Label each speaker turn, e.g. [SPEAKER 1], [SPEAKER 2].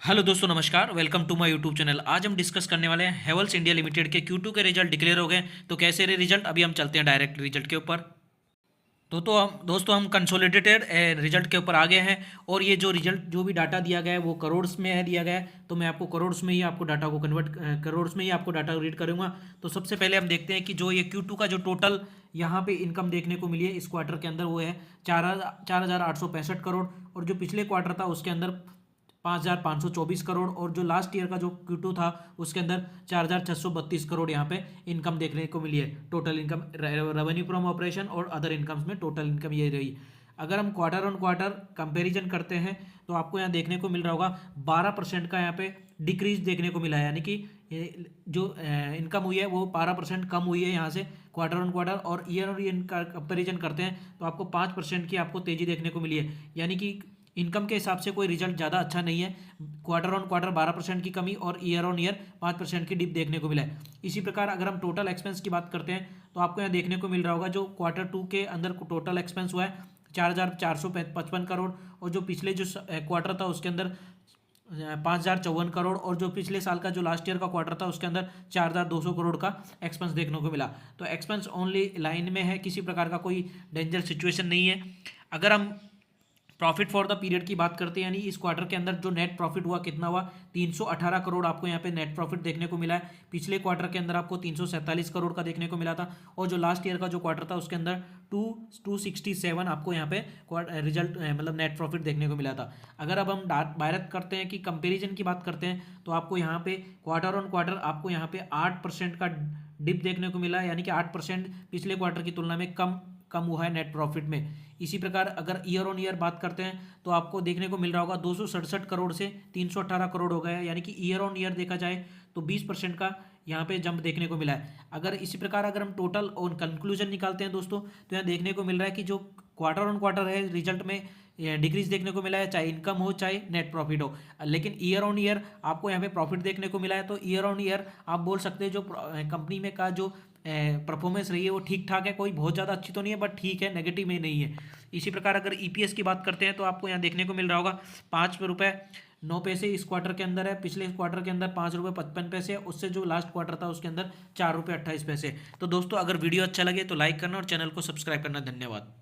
[SPEAKER 1] Hello दोस्तों, नमस्कार। Welcome to my YouTube channel. आज हम डिस्कस करने वाले हैं हेवल्स इंडिया लिमिटेड के Q2 के रिजल्ट डिक्लेयर हो गए। तो कैसे रहे रिजल्ट, अभी हम चलते हैं डायरेक्ट रिजल्ट के ऊपर। तो हम कंसोलिडेटेड रिजल्ट के ऊपर आ गए हैं। और ये जो रिजल्ट जो भी डाटा दिया गया है वो करोड़्स में है दिया गया है। तो मैं आपको करोड़्स में ही आपको डाटा को कन्वर्ट करोड़्स में ही आपको डाटा रीड करूंगा। तो सबसे पहले हम देखते हैं कि जो ये Q2 का जो टोटल यहाँ पे इनकम देखने को मिली है इस क्वार्टर के अंदर, वो है 4,865 करोड़। और जो पिछले क्वार्टर था उसके अंदर 5,524 करोड़। और जो लास्ट ईयर का जो Q2 था उसके अंदर 4,632 करोड़ यहाँ पे इनकम देखने को मिली है। Total income revenue from operation और अदर इनकम्स में टोटल इनकम ये रही। अगर हम क्वार्टर ऑन क्वार्टर कंपैरिजन करते हैं तो आपको यहाँ देखने को मिल रहा होगा 12% का यहाँ पे डिक्रीज देखने को मिला है। यानी कि जो इनकम हुई है वो 12% कम हुई है यहाँ से क्वार्टर ऑन क्वार्टर। और ईयर का कंपेरिजन करते हैं तो आपको 5% की आपको तेजी देखने को मिली है। यानी कि इनकम के हिसाब से कोई रिजल्ट ज़्यादा अच्छा नहीं है। क्वार्टर ऑन क्वार्टर 12% की कमी और ईयर ऑन ईयर 5% की डिप देखने को मिला है। इसी प्रकार अगर हम टोटल एक्सपेंस की बात करते हैं तो आपको यहाँ देखने को मिल रहा होगा जो Q2 के अंदर टोटल एक्सपेंस हुआ है 4,455 करोड़। और जो पिछले जो क्वार्टर था उसके अंदर 5,054 करोड़। और जो पिछले साल का जो लास्ट ईयर का क्वार्टर था उसके अंदर 4,200 करोड़ का एक्सपेंस देखने को मिला। तो एक्सपेंस ओनली लाइन में है, किसी प्रकार का कोई डेंजर सिचुएशन नहीं है। अगर हम प्रॉफिट फॉर द पीरियड की बात करते हैं, यानी इस क्वार्टर के अंदर जो नेट प्रॉफिट हुआ कितना हुआ, 318 करोड़ आपको यहाँ पे नेट प्रॉफिट देखने को मिला है। पिछले क्वार्टर के अंदर आपको 347 करोड़ का देखने को मिला था। और जो लास्ट ईयर का जो क्वार्टर था उसके अंदर 267 आपको यहाँ पे रिजल्ट मतलब नेट प्रॉफिट देखने को मिला था। अगर अब हम बात करते हैं कि कंपेरिजन की बात करते हैं तो आपको यहाँ पे क्वार्टर ऑन क्वार्टर आपको यहाँ पे 8% का डिप देखने को मिला है। यानी कि 8% पिछले क्वार्टर की तुलना में कम हुआ है नेट प्रॉफिट में। इसी प्रकार अगर ईयर ऑन ईयर बात करते हैं तो आपको देखने को मिल रहा होगा 267 करोड़ से 318 करोड़ हो गया है। यानी कि ईयर ऑन ईयर देखा जाए तो 20% का यहाँ पे जंप देखने को मिला है। अगर इसी प्रकार अगर हम टोटल और कंक्लूजन निकालते हैं दोस्तों तो यहाँ देखने को मिल रहा है कि जो क्वार्टर ऑन क्वार्टर है रिजल्ट में डिक्रीज देखने को मिला है, चाहे इनकम हो चाहे नेट प्रॉफिट हो। लेकिन ईयर ऑन ईयर आपको यहाँ पे प्रॉफिट देखने को मिला है। तो ईयर ऑन ईयर आप बोल सकते हैं जो कंपनी में का जो परफॉर्मेंस रही है वो ठीक ठाक है, कोई बहुत ज़्यादा अच्छी तो नहीं है बट ठीक है, नेगेटिव में नहीं है। इसी प्रकार अगर ईपीएस की बात करते हैं तो आपको यहाँ देखने को मिल रहा होगा 5 रुपये 9 पैसे इस क्वार्टर के अंदर है। पिछले क्वार्टर के अंदर 5 रुपये 55 पैसे, उससे जो लास्ट क्वार्टर था उसके अंदर 4 रुपये 28 पैसे। तो दोस्तों अगर वीडियो अच्छा लगे तो लाइक करना और चैनल को सब्सक्राइब करना। धन्यवाद।